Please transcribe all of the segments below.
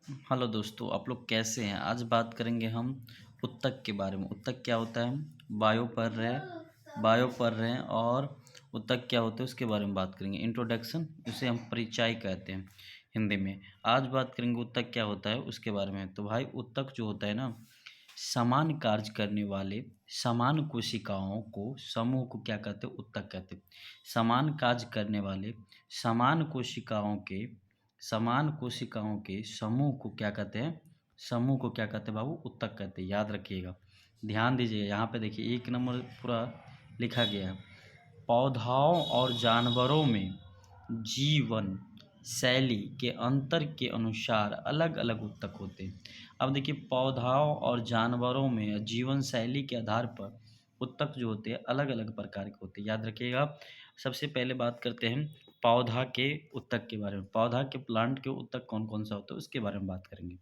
Hello दोस्तों, आप लोग कैसे हैं। आज बात करेंगे हम उत्तक के बारे में। उत्तक क्या होता है, बायो पढ़ रहे हैं और उत्तक क्या होता है उसके बारे में बात करेंगे। इंट्रोडक्शन, उसे हम परिचय कहते हैं हिंदी में। आज बात करेंगे उत्तक क्या होता है उसके बारे में। तो भाई उत्तक जो होता है ना, समान कार्य करने वाले समान कोशिकाओं को समूह को क्या कहते हैं, उत्तक कहते हैं। समान कार्य करने वाले समान कोशिकाओं के समान कोशिकाओं के समूह को क्या कहते हैं, समूह को क्या कहते हैं बाबू, उत्तक कहते हैं। याद रखिएगा, ध्यान दीजिए। यहाँ पे देखिए 1 नंबर पूरा लिखा गया है। पौधों और जानवरों में जीवन शैली के अंतर के अनुसार अलग अलग उत्तक होते हैं। अब देखिए, पौधों और जानवरों में जीवन शैली के आधार पर उत्तक जो होते हैं अलग अलग प्रकार के होते हैं। याद रखिएगा। सबसे पहले बात करते हैं पौधा के उत्तक के बारे में। पौधा के प्लांट के उत्तक कौन कौन सा होता है उसके बारे में बात करेंगे।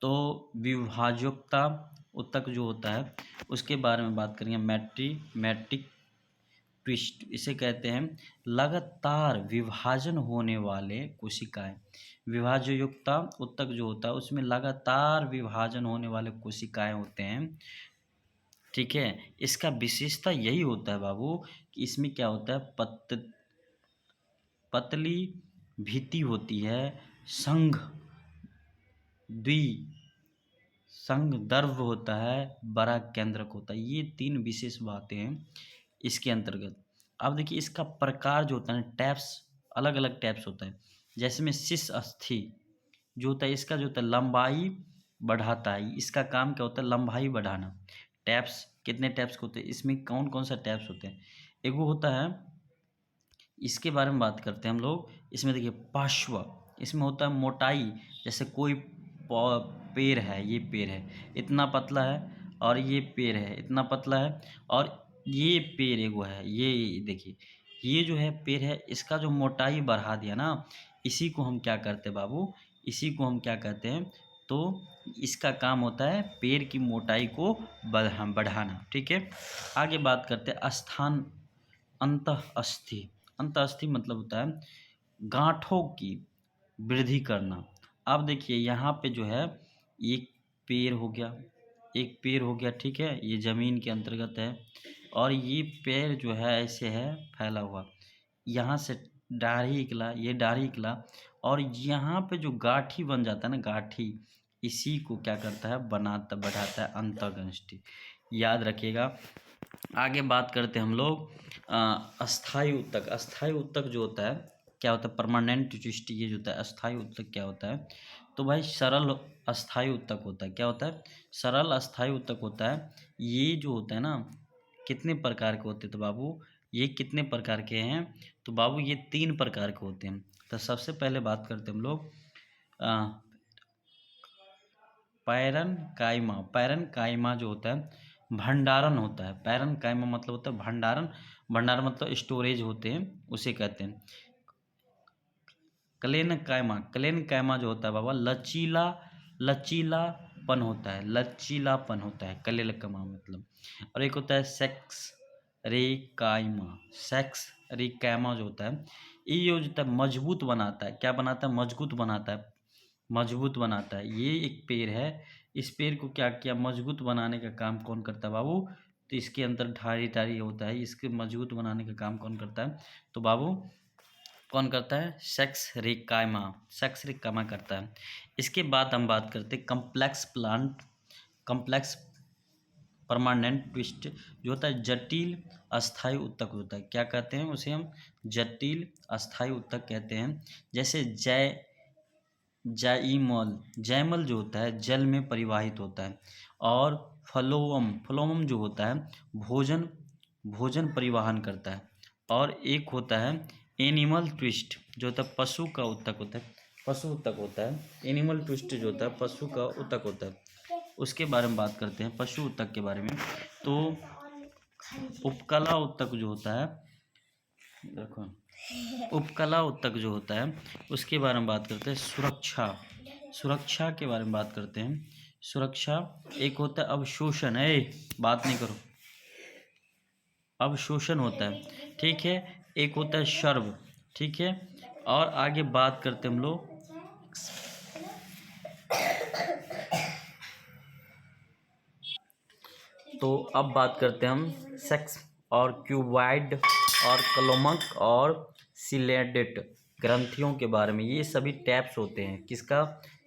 तो विभाज्यता उत्तक जो होता है उसके बारे में बात करेंगे। मैट्रिक ट्विस्ट इसे कहते हैं। लगातार विभाजन होने वाले कोशिकाएं। विभाज्ययुक्ता उत्तक जो होता है उसमें लगातार विभाजन होने वाले कोशिकाएं होते हैं। ठीक है, इसका विशेषता यही होता है बाबू कि इसमें क्या होता है, पतली भित्ति होती है, संघ द्वि संगदर्भ होता है, बड़ा केंद्रक होता है। ये 3 विशेष बातें हैं इसके अंतर्गत। अब देखिए, इसका प्रकार जो होता है, टैप्स अलग अलग टैप्स होता है। जैसे में शीर्ष अस्थि जो होता है, इसका जो होता है लंबाई बढ़ाता है। इसका काम क्या होता है, लंबाई बढ़ाना। टैप्स कितने टैप्स के होते हैं, इसमें कौन कौन सा टैप्स होते हैं। एक वो होता है, इसके बारे में बात करते हैं हम लोग। इसमें देखिए पार्श्व, इसमें होता है मोटाई। जैसे कोई पेड़ है, ये पेड़ है इतना पतला है, और ये पेड़ है इतना पतला है, और ये पेड़ एगो है, ये देखिए ये जो है पेड़ है, इसका जो मोटाई बढ़ा दिया ना, इसी को हम क्या करते हैं बाबू, इसी को हम क्या कहते हैं। तो इसका काम होता है पेड़ की मोटाई को बढ़ाना। ठीक है, आगे बात करते हैं स्थान अंतःस्थि। अंतःस्थि मतलब होता है गांठों की वृद्धि करना। अब देखिए यहाँ पे जो है एक पेड़ हो गया, एक पेड़ हो गया, ठीक है, ये ज़मीन के अंतर्गत है। और ये पेड़ जो है ऐसे है फैला हुआ, यहाँ से डाढ़ी निकला, ये डाढ़ी निकला, और यहाँ पे जो गाठी बन जाता है ना, गाठी, इसी को क्या करता है, बनाता बढ़ाता है अंतःस्थि। याद रखिएगा। आगे बात करते हैं हम लोग अस्थाई उत्तक। अस्थाई उत्तक जो होता है क्या होता है, परमानेंट ट्विस्ट। ये जो होता है अस्थाई उत्तक क्या होता है, तो भाई सरल अस्थाई उत्तक होता है। क्या होता है, सरल अस्थाई उत्तक होता है। ये जो होता है ना, कितने प्रकार के होते हैं, तो बाबू ये कितने प्रकार के हैं, तो बाबू ये 3 प्रकार के होते हैं। तो सबसे पहले बात करते हैं हम लोग पैरन कायमा। पैरन कायमा जो होता है भंडारण होता है। पैरन कायमा मतलब होता है भंडारण। भंडारण मतलब स्टोरेज होते हैं, उसे कहते हैं। क्लेन कायमा, क्लेन कायमा जो होता है बाबा लचीलापन होता है, लचीलापन होता है क्लेन कायमा मतलब। और एक होता है सेक्स रेकाइमा। सेक्स रेकाइमा जो होता है, ये जो होता है मजबूत बनाता है। क्या बनाता है, मजबूत बनाता है, मजबूत बनाता है। ये एक पेड़ है, इस पेड़ को क्या किया, मजबूत बनाने का काम कौन करता है बाबू, तो इसके अंदर ढारी ढारी होता है, इसके मजबूत बनाने का काम कौन करता है, तो बाबू कौन करता है, सेक्स रिकाइमा, सेक्स रिकाइमा करता है। इसके बाद हम बात करते हैं complex plant, complex permanent twist जो होता है जटिल अस्थाई उत्तक होता है। क्या कहते हैं उसे, हम जटिल अस्थाई उत्तक कहते हैं। जैसे जाइमल, जैमल जो होता है जल में परिवाहित होता है। और फ्लोवम, फ्लोवम जो होता है भोजन भोजन परिवहन करता है। और एक होता है एनिमल ट्विस्ट जो होता है पशु का उत्तक होता है, पशु उत्तक होता है। एनिमल ट्विस्ट जो होता है पशु का उत्तक होता है, उसके बारे में बात करते हैं, पशु उत्तक के बारे में। तो उपकला उत्तक जो होता है, देखो उपकला उत्तक जो होता है उसके बारे में बात करते हैं। सुरक्षा, सुरक्षा के बारे में बात करते हैं। सुरक्षा एक होता है अवशोषण, बात नहीं करो, अवशोषण होता है, ठीक है। एक होता है सर्व, ठीक है। और आगे बात करते हैं हम लोग तो अब बात करते हैं हम सेक्स और क्यूबॉइड और क्लोमक और सिलेडेट ग्रंथियों के बारे में। ये सभी टैप्स होते हैं किसका,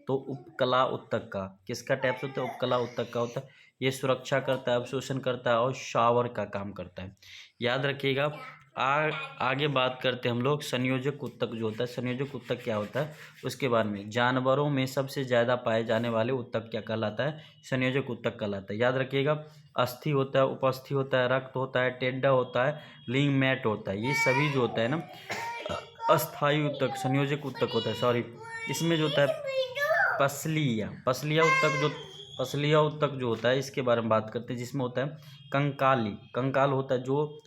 तो उपकला उत्तक का। किसका टैप्स होता है, उपकला उत्तक का होता है। ये सुरक्षा करता है, अवशोषण करता है और शावर का काम करता है, याद रखिएगा। आगे बात करते हैं हम लोग संयोजक उत्तक जो होता है। संयोजक उत्तक क्या होता है उसके बारे में। जानवरों में सबसे ज़्यादा पाए जाने वाले उत्तक क्या कहलाता है, संयोजक उत्तक कहलाता है, याद रखिएगा। अस्थि होता है, उपस्थि होता है, रक्त होता है, टेड्डा होता है, लिंगमैट होता है। ये सभी जो होता है ना अस्थायी उत्तक, संयोजक उत्तक होता है, सॉरी। इसमें जो होता है पसलिया उत्तक जो होता है इसके बारे में बात करते हैं, जिसमें होता है कंकाल होता है जो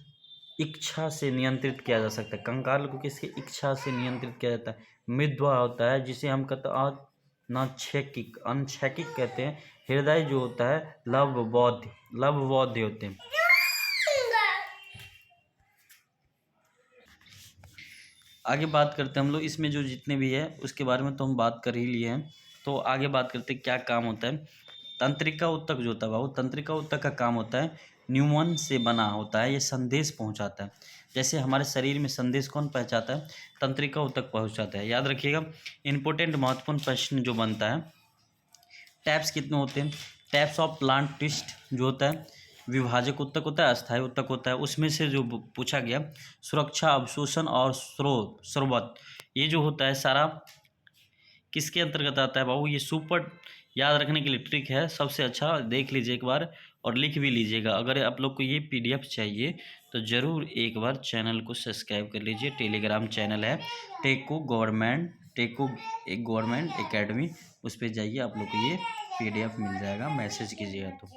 इच्छा से नियंत्रित किया जा सकता है। कंकाल को किसकी इच्छा से नियंत्रित किया जाता है। मृद्वा होता है जिसे हम कहते हैं अनक्षैकिक कहते हैं। हृदय जो होता है लवबोध्य होते हैं। आगे बात करते हैं हम लोग, इसमें जो जितने भी है उसके बारे में तो हम बात कर ही लिए हैं। तो आगे बात करते हैं क्या काम होता है। तंत्रिका उत्तक जो होता है बाबू, तंत्रिका उत्तक का काम होता है न्यूमन से बना होता है, ये संदेश पहुंचाता है। जैसे हमारे शरीर में संदेश कौन पहुंचाता है, तंत्रिका उत्तक पहुंचाता है, याद रखिएगा। इम्पोर्टेंट महत्वपूर्ण प्रश्न जो बनता है, टैप्स कितने होते हैं। टैप्स ऑफ प्लांट ट्विस्ट जो होता है विभाजक उत्तक होता है, अस्थायी उत्तक होता है। उसमें से जो पूछा गया सुरक्षा, अवशोषण और स्रोत, ये जो होता है सारा किसके अंतर्गत आता है बाबू। ये सुपर याद रखने के लिए ट्रिक है, सबसे अच्छा देख लीजिए एक बार और लिख भी लीजिएगा। अगर आप लोग को ये पीडीएफ चाहिए तो ज़रूर एक बार चैनल को सब्सक्राइब कर लीजिए। टेलीग्राम चैनल है टेको गवर्नमेंट एकेडमी, उस पर जाइए, आप लोग को ये पीडीएफ मिल जाएगा, मैसेज कीजिएगा तो।